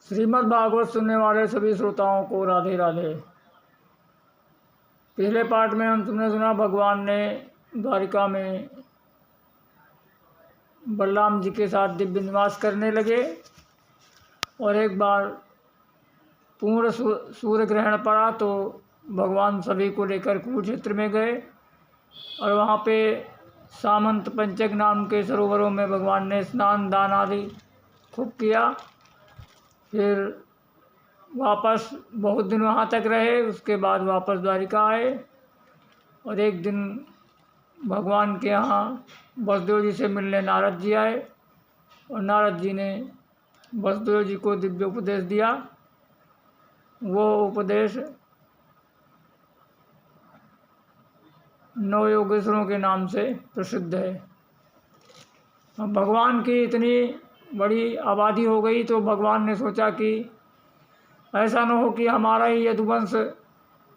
श्रीमद् भागवत सुनने वाले सभी श्रोताओं को राधे राधे। पिछले पार्ट में तुमने सुना भगवान ने द्वारिका में बलराम जी के साथ दिव्य निवास करने लगे और एक बार पूर्ण सूर्य ग्रहण पड़ा तो भगवान सभी को लेकर कुरुक्षेत्र में गए और वहाँ पे सामंत पंचक नाम के सरोवरों में भगवान ने स्नान दान आदि खूब किया। फिर वापस बहुत दिन वहाँ तक रहे, उसके बाद वापस द्वारिका आए और एक दिन भगवान के यहाँ वसुदेव जी से मिलने नारद जी आए और नारद जी ने वसुदेव जी को दिव्य उपदेश दिया। वो उपदेश नौ योगेश्वरों के नाम से प्रसिद्ध है। अब भगवान की इतनी बड़ी आबादी हो गई तो भगवान ने सोचा कि ऐसा न हो कि हमारा ही यदुवंश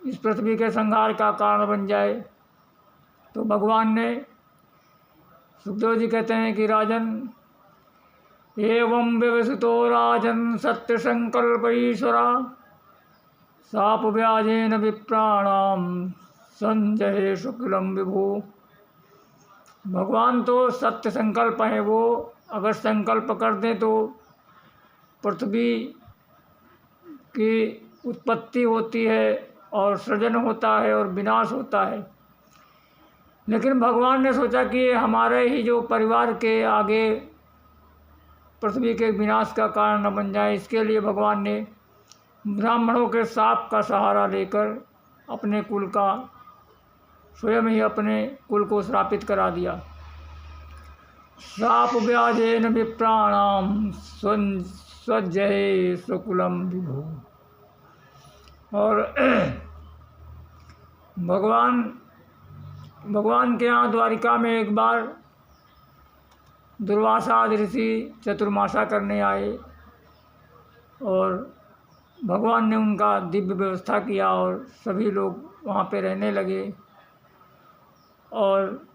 इस पृथ्वी के संहार का कारण बन जाए। तो भगवान ने, सुखदेव जी कहते हैं कि राजन एवं व्यवसितो राजन सत्य संकल्प ईश्वरा साप व्याजेन विप्राणाम संजय शुक्लम विभु। भगवान तो सत्य संकल्प है, वो अगर संकल्प कर दें तो पृथ्वी की उत्पत्ति होती है और सृजन होता है और विनाश होता है। लेकिन भगवान ने सोचा कि हमारे ही जो परिवार के आगे पृथ्वी के विनाश का कारण न बन जाए, इसके लिए भगवान ने ब्राह्मणों के शाप का सहारा लेकर अपने कुल का स्वयं ही अपने कुल को श्रापित करा दिया। शाप व्याजेन विप्राणाम स्वजय स्वकुलम विभु। और भगवान के यहाँ द्वारिका में एक बार दुर्वासा ऋषि चतुर्मासा करने आए और भगवान ने उनका दिव्य व्यवस्था किया और सभी लोग वहाँ पे रहने लगे और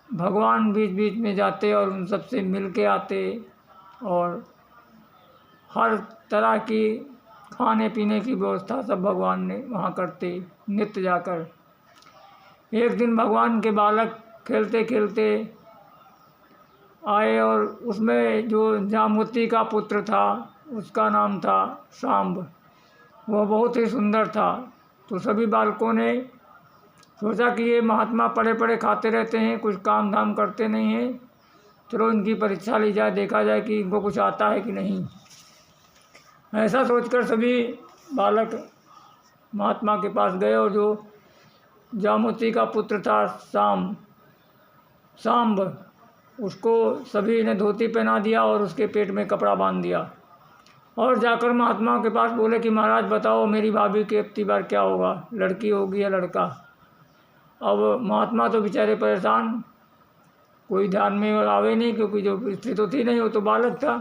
भगवान बीच बीच में जाते और उन सबसे मिल के आते और हर तरह की खाने पीने की व्यवस्था सब भगवान ने वहाँ करते नित्य जाकर। एक दिन भगवान के बालक खेलते खेलते आए और उसमें जो जामवती का पुत्र था उसका नाम था सांब। वह बहुत ही सुंदर था। तो सभी बालकों ने सोचा कि ये महात्मा पड़े पड़े खाते रहते हैं, कुछ काम धाम करते नहीं हैं, चलो इनकी परीक्षा ली जाए, देखा जाए कि इनको कुछ आता है कि नहीं। ऐसा सोचकर सभी बालक महात्मा के पास गए और जो जामवती का पुत्र था सांब, उसको सभी ने धोती पहना दिया और उसके पेट में कपड़ा बांध दिया और जाकर महात्मा के पास बोले कि महाराज बताओ मेरी भाभी के अब की बार क्या होगा, लड़की होगी या लड़का। अब महात्मा तो बेचारे परेशान, कोई ध्यान में आवे नहीं क्योंकि जो स्थिति तो थी नहीं, वो तो बालक था।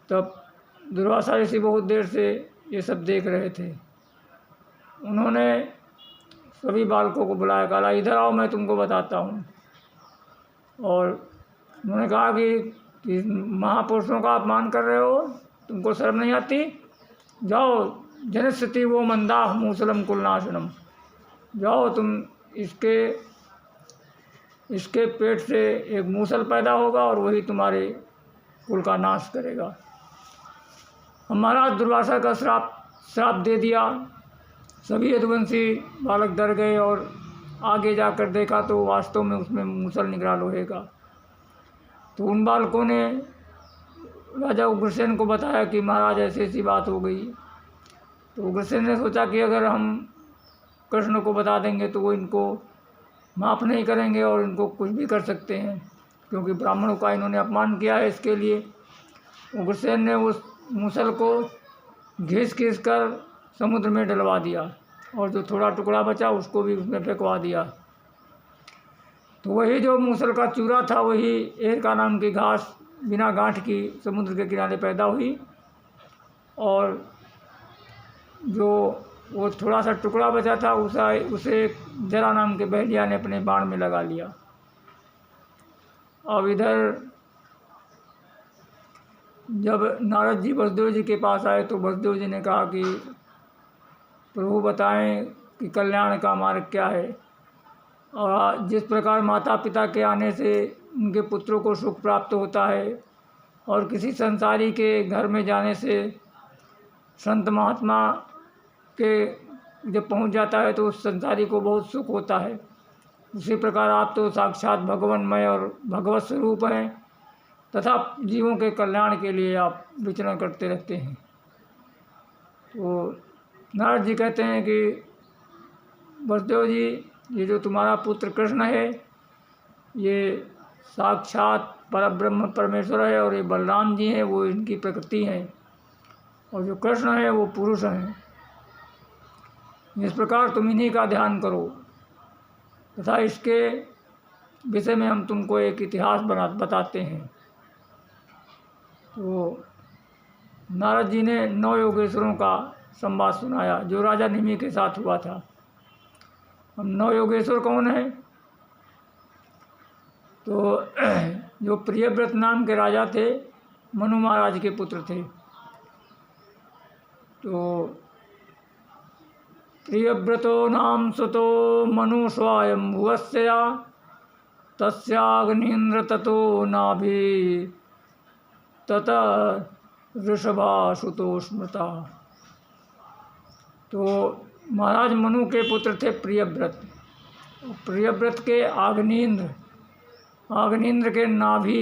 तब दुर्वासा ऋषि बहुत देर से ये सब देख रहे थे। उन्होंने सभी बालकों को बुलाया, कहा इधर आओ मैं तुमको बताता हूँ। और उन्होंने कहा कि महापुरुषों का अपमान कर रहे हो, तुमको शर्म नहीं आती, जाओ जनस्थिति वो मंदा मूसलम कुलनाशनम, जाओ तुम इसके पेट से एक मूसल पैदा होगा और वही तुम्हारे कुल का नाश करेगा। महाराज दुर्वासा का श्राप दे दिया। सभी यदुवंशी बालक डर गए और आगे जाकर देखा तो वास्तव में उसमें मूसल निकला लोहे का। तो उन बालकों ने राजा उग्रसेन को बताया कि महाराज ऐसी ऐसी बात हो गई। तो उग्रसेन ने सोचा कि अगर हम कृष्ण को बता देंगे तो वो इनको माफ़ नहीं करेंगे और इनको कुछ भी कर सकते हैं, क्योंकि ब्राह्मणों का इन्होंने अपमान किया है। इसके लिए उग्रसेन ने उस मूसल को घिस कर समुद्र में डलवा दिया और जो थोड़ा टुकड़ा बचा उसको भी उसमें फेंकवा दिया। तो वही जो मूसल का चूरा था वही एरका नाम की घास बिना गांठ की समुद्र के किनारे पैदा हुई और जो वो थोड़ा सा टुकड़ा बचा था उसे जरा नाम के बहलिया ने अपने बाण में लगा लिया। अब इधर जब नारद जी वसुदेव जी के पास आए तो वसुदेव जी ने कहा कि प्रभु बताएं कि कल्याण का मार्ग क्या है। और जिस प्रकार माता पिता के आने से उनके पुत्रों को सुख प्राप्त होता है और किसी संसारी के घर में जाने से संत महात्मा के जब पहुंच जाता है तो उस संसारी को बहुत सुख होता है, उसी प्रकार आप तो साक्षात भगवानमय और भगवत स्वरूप हैं तथा जीवों के कल्याण के लिए आप विचरण करते रहते हैं। तो नारद जी कहते हैं कि वसुदेव जी, ये जो तुम्हारा पुत्र कृष्ण है ये साक्षात परब्रह्म परमेश्वर है और ये बलराम जी हैं, वो इनकी प्रकृति हैं, और जो कृष्ण है वो पुरुष हैं। इस प्रकार तुम इन्हीं का ध्यान करो तथा इसके विषय में हम तुमको एक इतिहास बताते हैं। तो नारद जी ने 9 योगेश्वरों का संवाद सुनाया जो राजा निमि के साथ हुआ था। हम 9 योगेश्वर कौन है? तो जो प्रियव्रत नाम के राजा थे, मनु महाराज के पुत्र थे। तो प्रियव्रतो नाम सुतो मनु स्वयंभुवस्या तस्याग्नीन्द्र ततो नाभि ततः वृषभासुतो स्मृता। तो महाराज मनु के पुत्र थे प्रियव्रत। प्रियव्रत के आग्नेन्द्र के नाभि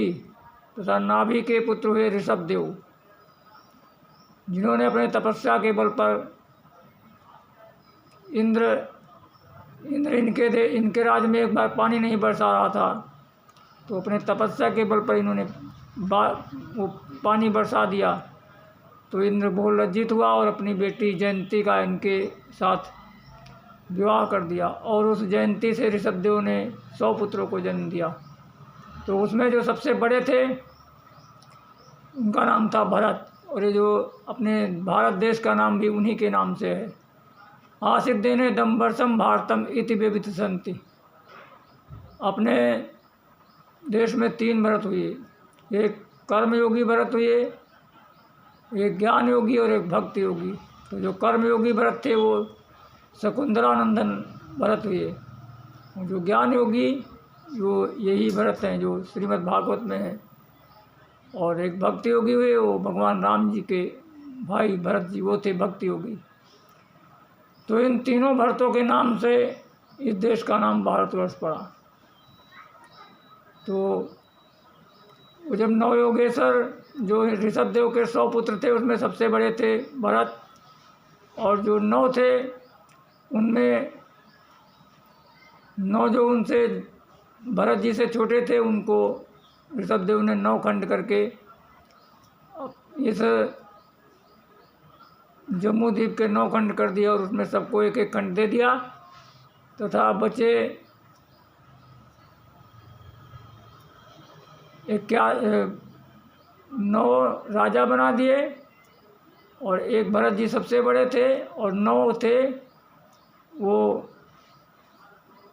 तथा नाभि के पुत्र हुए ऋषभदेव, जिन्होंने अपने तपस्या के बल पर इंद्र इनके राज में एक बार पानी नहीं बरसा रहा था तो अपने तपस्या के बल पर इन्होंने वो पानी बरसा दिया। तो इंद्र बहुत लज्जित हुआ और अपनी बेटी जयंती का इनके साथ विवाह कर दिया और उस जयंती से ऋषभदेव ने 100 पुत्रों को जन्म दिया। तो उसमें जो सबसे बड़े थे उनका नाम था भरत, और ये जो अपने भारत देश का नाम भी उन्हीं के नाम से है। आसिद्देने दम्बरसम भारतम इति विविध संति। अपने देश में 3 भरत हुए, एक कर्मयोगी भरत हुए, एक ज्ञान योगी और एक भक्ति योगी। तो जो कर्मयोगी भरत थे वो शकुंतलानंदन भरत हुए, और जो ज्ञान योगी जो यही भरत हैं जो श्रीमद् भागवत में है, और एक भक्ति योगी हुए वो भगवान राम जी के भाई भरत जी, वो थे भक्ति योगी। तो इन तीनों भरतों के नाम से इस देश का नाम भारतवर्ष पड़ा। तो वो जब 9 योगेश्वर जो ऋषभदेव के 100 पुत्र थे उसमें सबसे बड़े थे भरत, और जो 9 थे उनमें 9 जो उनसे भरत जी से छोटे थे उनको ऋषभदेव ने 9 खंड करके इस जम्मू द्वीप के 9 खंड कर दिया और उसमें सबको एक एक खंड दे दिया तथा बचे 9 राजा बना दिए, और एक भरत जी सबसे बड़े थे और 9 थे वो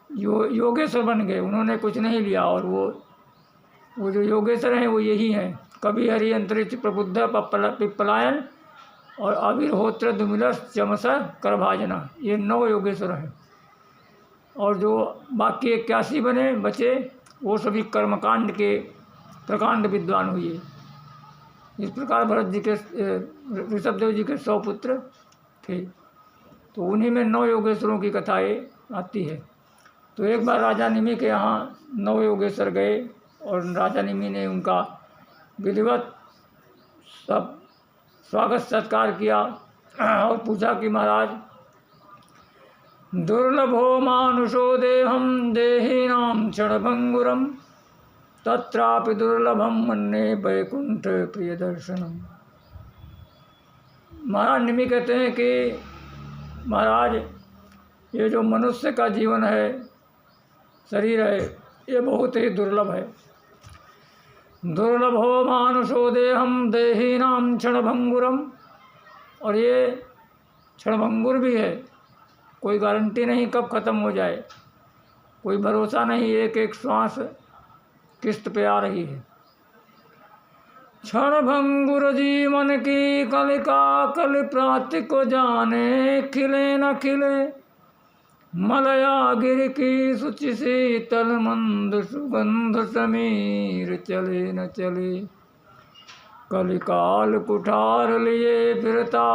योगेश्वर बन गए, उन्होंने कुछ नहीं लिया। और वो जो योगेश्वर हैं वो यही हैं, कवि हरि अंतरिक्ष प्रबुद्ध पिप्पलायन और अविर्होत्र दुमिलस चमस करभाजना, ये 9 योगेश्वर हैं। और जो बाकी 81 बचे वो सभी कर्मकांड के प्रकांड विद्वान हुए। इस प्रकार भरत जी के ऋषभदेव जी के 100 पुत्र थे। तो उन्हीं में 9 योगेश्वरों की कथाएँ आती है। तो एक बार राजा निमि के यहाँ 9 योगेश्वर गए और राजा निमि ने उनका विधिवत सब स्वागत सत्कार किया और पूछा कि महाराज, दुर्लभो मानुषो देहम देहिनाम क्षणभंगुरम तत्रापि दुर्लभम मन्ये वैकुंठ प्रिय दर्शनम। महाराज निमि कहते हैं कि महाराज, ये जो मनुष्य का जीवन है, शरीर है, ये बहुत ही दुर्लभ है। दुर्लभो मानुषो देहम देहिनाम क्षणभंगुरम, और ये क्षणभंगुर भी है, कोई गारंटी नहीं कब ख़त्म हो जाए, कोई भरोसा नहीं, एक एक श्वास किस्त पे आ रही है। क्षण भंगुर जीवन की कलिका कल प्राति को जाने, खिले न खिले मलया गिर की सुचि शीतल मंद सुगंध समीर, चले न चले कलिकाल कुठार लिए फिरता,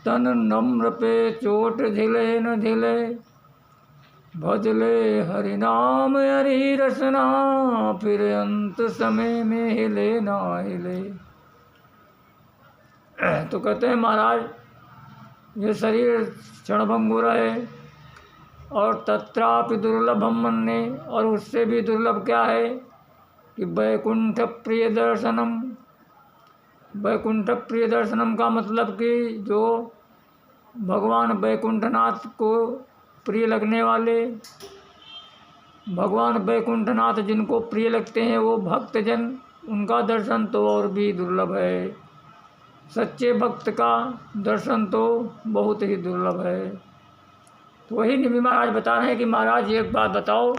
तन नम्र पे चोट झिले न झिले, भजले हरि नाम हरि रसना, फिर अंत समय में हिले ना हिले। तो कहते हैं महाराज ये शरीर क्षणभंगुर है और तत्रापि दुर्लभम मन्ये, और उससे भी दुर्लभ क्या है कि वैकुंठ प्रिय दर्शनम। वैकुंठ प्रिय दर्शनम का मतलब कि जो भगवान वैकुंठनाथ को प्रिय लगने वाले, भगवान वैकुंठनाथ जिनको प्रिय लगते हैं वो भक्तजन, उनका दर्शन तो और भी दुर्लभ है। सच्चे भक्त का दर्शन तो बहुत ही दुर्लभ है। तो वही निमि महाराज बता रहे हैं कि महाराज एक बात बताओ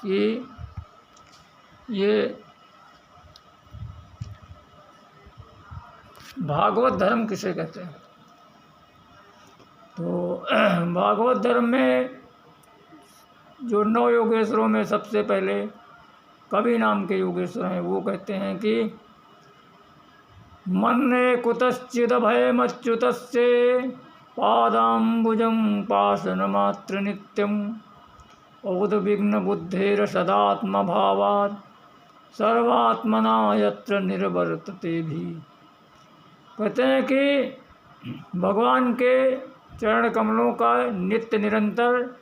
कि ये भागवत धर्म किसे कहते हैं। तो भागवत धर्म में जो 9 योगेश्वरों में सबसे पहले कवि नाम के योगेश्वर हैं, वो कहते हैं कि मन्ये कुतश्चिद भयमच्युतस्य पादाम्बुजं पाशनमात्र नित्यं, उद्विग्न बुद्धेर सदात्मभावात् सर्वात्मना यत्र निर्वर्तते भी। कहते हैं कि भगवान के चरण कमलों का नित्य निरंतर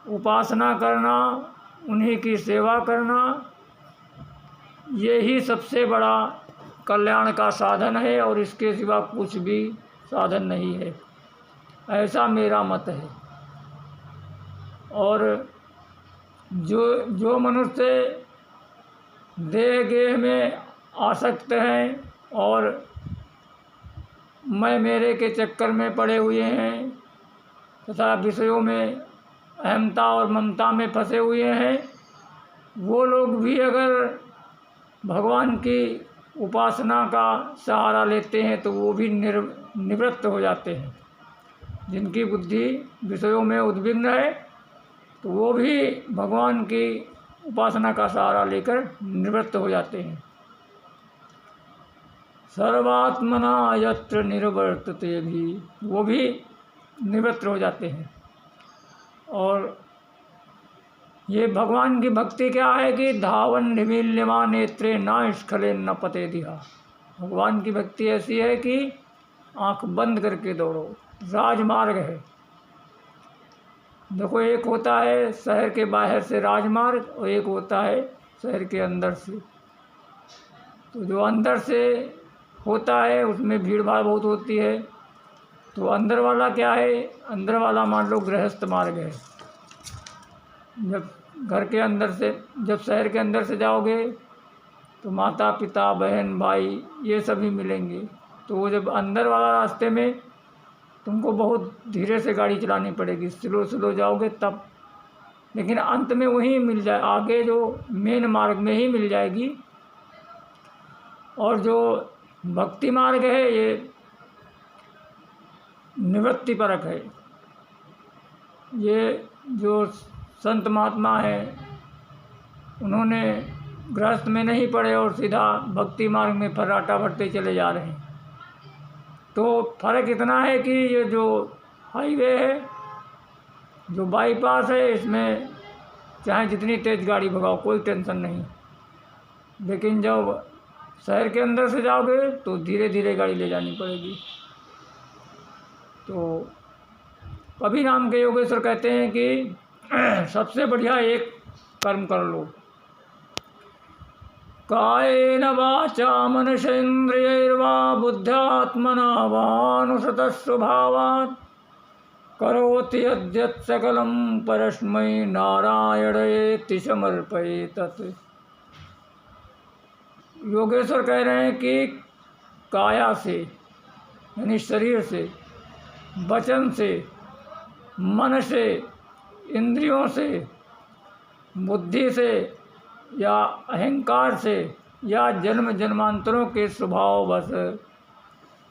उपासना करना, उन्हीं की सेवा करना, ये ही सबसे बड़ा कल्याण का साधन है और इसके सिवा कुछ भी साधन नहीं है, ऐसा मेरा मत है। और जो मनुष्य देह गेह में आसक्त हैं और मैं मेरे के चक्कर में पड़े हुए हैं तथा विषयों में अहमता और ममता में फंसे हुए हैं, वो लोग भी अगर भगवान की उपासना का सहारा लेते हैं तो वो भी निवृत्त हो जाते हैं। जिनकी बुद्धि विषयों में उद्विग्न है तो वो भी भगवान की उपासना का सहारा लेकर निवृत्त हो जाते हैं। सर्वात्मना यत्र निर्वर्तते भी, वो भी निवृत्त हो जाते हैं। और ये भगवान की भक्ति क्या है कि धावन निमील्यमा नेत्रे न स्खले न पते दिहा। भगवान की भक्ति ऐसी है कि आंख बंद करके दौड़ो, राजमार्ग है। देखो एक होता है शहर के बाहर से राजमार्ग और एक होता है शहर के अंदर से। तो जो अंदर से होता है उसमें भीड़ भाड़ बहुत होती है। तो अंदर वाला क्या है, अंदर वाला मान लो गृहस्थ मार्ग है। जब घर के अंदर से, जब शहर के अंदर से जाओगे तो माता पिता बहन भाई ये सभी मिलेंगे। तो वो जब अंदर वाला रास्ते में तुमको बहुत धीरे से गाड़ी चलानी पड़ेगी, स्लो स्लो जाओगे तब, लेकिन अंत में वहीं मिल जाए, आगे जो मेन मार्ग में ही मिल जाएगी। और जो भक्ति मार्ग है ये निवृत्ति परक है। ये जो संत महात्मा है उन्होंने गृहस्थ में नहीं पड़े और सीधा भक्ति मार्ग में फर्राटा भरते चले जा रहे हैं। तो फ़र्क इतना है कि ये जो हाईवे है, जो बाईपास है, इसमें चाहे जितनी तेज़ गाड़ी भगाओ कोई टेंशन नहीं, लेकिन जब शहर के अंदर से जाओगे तो धीरे धीरे गाड़ी ले जानी पड़ेगी। तो कबीर नाम के योगेश्वर कहते हैं कि सबसे बढ़िया एक कर्म कर लो। कायेन वाचा मनसेन्द्रियैर्वा बुद्ध्यात्मना वानुसतः स्वभावात् करोति यद्यत् सकलं परस्मै नारायणेति समर्पयेत्। योगेश्वर कह रहे हैं कि काया से यानी शरीर से, वचन से, मन से, इंद्रियों से, बुद्धि से या अहंकार से या जन्म जन्मांतरों के स्वभाव बस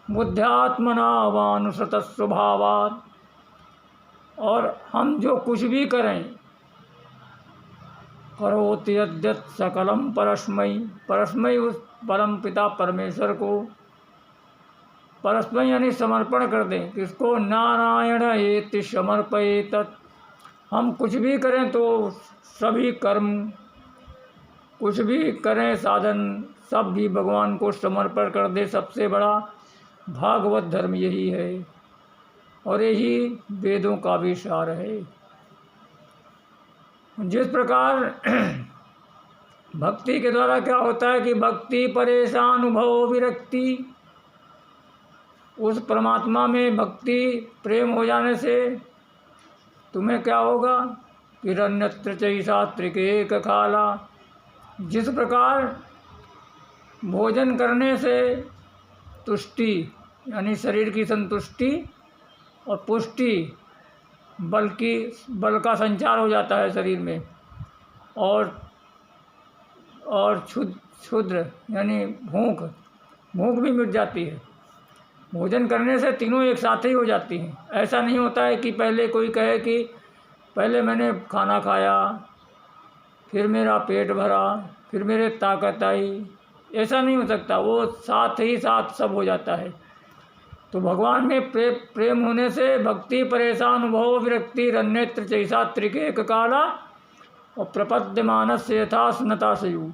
बुद्ध्यात्मना वानुसृत स्वभावात्। और हम जो कुछ भी करें, करोति यद्यत् सकलम परस्मै, परस्मै उस परम पिता परमेश्वर को, परस्मै यानी समर्पण कर दें। किसको? नारायण एति समर्पयेत। हम कुछ भी करें तो सभी कर्म, कुछ भी करें साधन, सब भी भगवान को समर्पण कर दे। सबसे बड़ा भागवत धर्म यही है और यही वेदों का भी सार है। जिस प्रकार भक्ति के द्वारा क्या होता है कि भक्ति परेशानुभव विरक्ति, उस परमात्मा में भक्ति प्रेम हो जाने से तुम्हें क्या होगा कि रन्यत्र चैसा त्रिकेक खाला। जिस प्रकार भोजन करने से तुष्टि यानी शरीर की संतुष्टि और पुष्टि, बल का संचार हो जाता है शरीर में, और क्षुद्र यानी भूख भी मिट जाती है। भोजन करने से तीनों एक साथ ही हो जाती हैं। ऐसा नहीं होता है कि पहले कोई कहे कि पहले मैंने खाना खाया, फिर मेरा पेट भरा, फिर मेरे ताकत आई। ऐसा नहीं हो सकता, वो साथ ही साथ सब हो जाता है। तो भगवान में प्रेम होने से भक्ति परेशान भव विरक्ति रन्नेत्र चैसा त्रिकेक काला और प्रपद्यमानस्य यथा स्नता सयु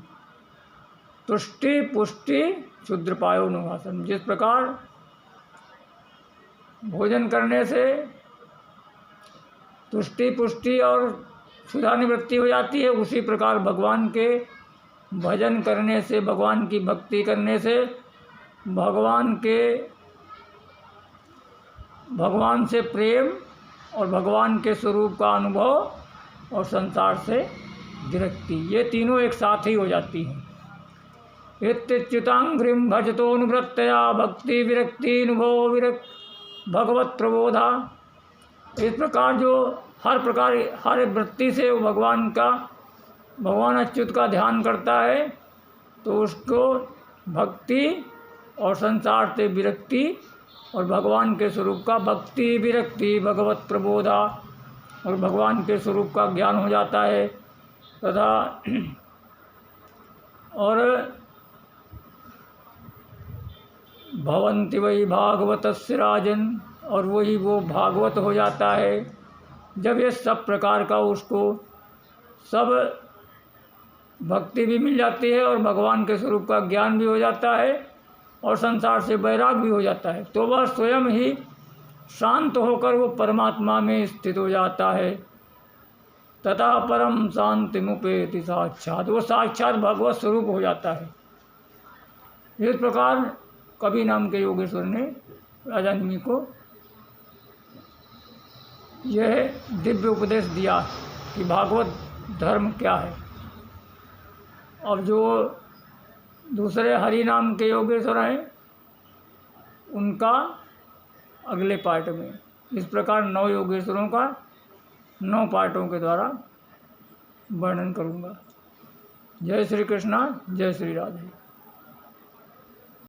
तुष्टि पुष्टि क्षुद्रपायो निवासन। जिस प्रकार भोजन करने से तुष्टि पुष्टि और क्षुधा निवृत्ति हो जाती है, उसी प्रकार भगवान के भजन करने से, भगवान की भक्ति करने से भगवान से प्रेम और भगवान के स्वरूप का अनुभव और संसार से विरक्ति, ये तीनों एक साथ ही हो जाती हैं। इत्युच्युतांघ्रिम भजतोनुवृत्तया भक्ति विरक्ति अनुभव भगवत प्रबोधा। इस प्रकार जो हर वृत्ति से वो भगवान अच्युत का ध्यान करता है तो उसको भक्ति और संसार से विरक्ति और भगवान के स्वरूप का भक्ति विरक्ति भगवत प्रबोधा और भगवान के स्वरूप का ज्ञान हो जाता है। तथा और भवन्ति वही भागवतस्य राजन, और वही वो भागवत हो जाता है जब ये सब प्रकार का उसको सब भक्ति भी मिल जाती है और भगवान के स्वरूप का ज्ञान भी हो जाता है और संसार से वैराग भी हो जाता है। तो वह स्वयं ही शांत होकर वो परमात्मा में स्थित हो जाता है। तथा परम शांति मुपेति साक्षात, वो साक्षात भगवत स्वरूप हो जाता है। इस प्रकार कबीर नाम के योगेश्वर ने राजा निमि को यह दिव्य उपदेश दिया कि भागवत धर्म क्या है। अब जो दूसरे हरि नाम के योगेश्वर हैं उनका अगले पार्ट में, इस प्रकार 9 योगेश्वरों का 9 पार्टों के द्वारा वर्णन करूँगा। जय श्री कृष्णा, जय श्री राधे।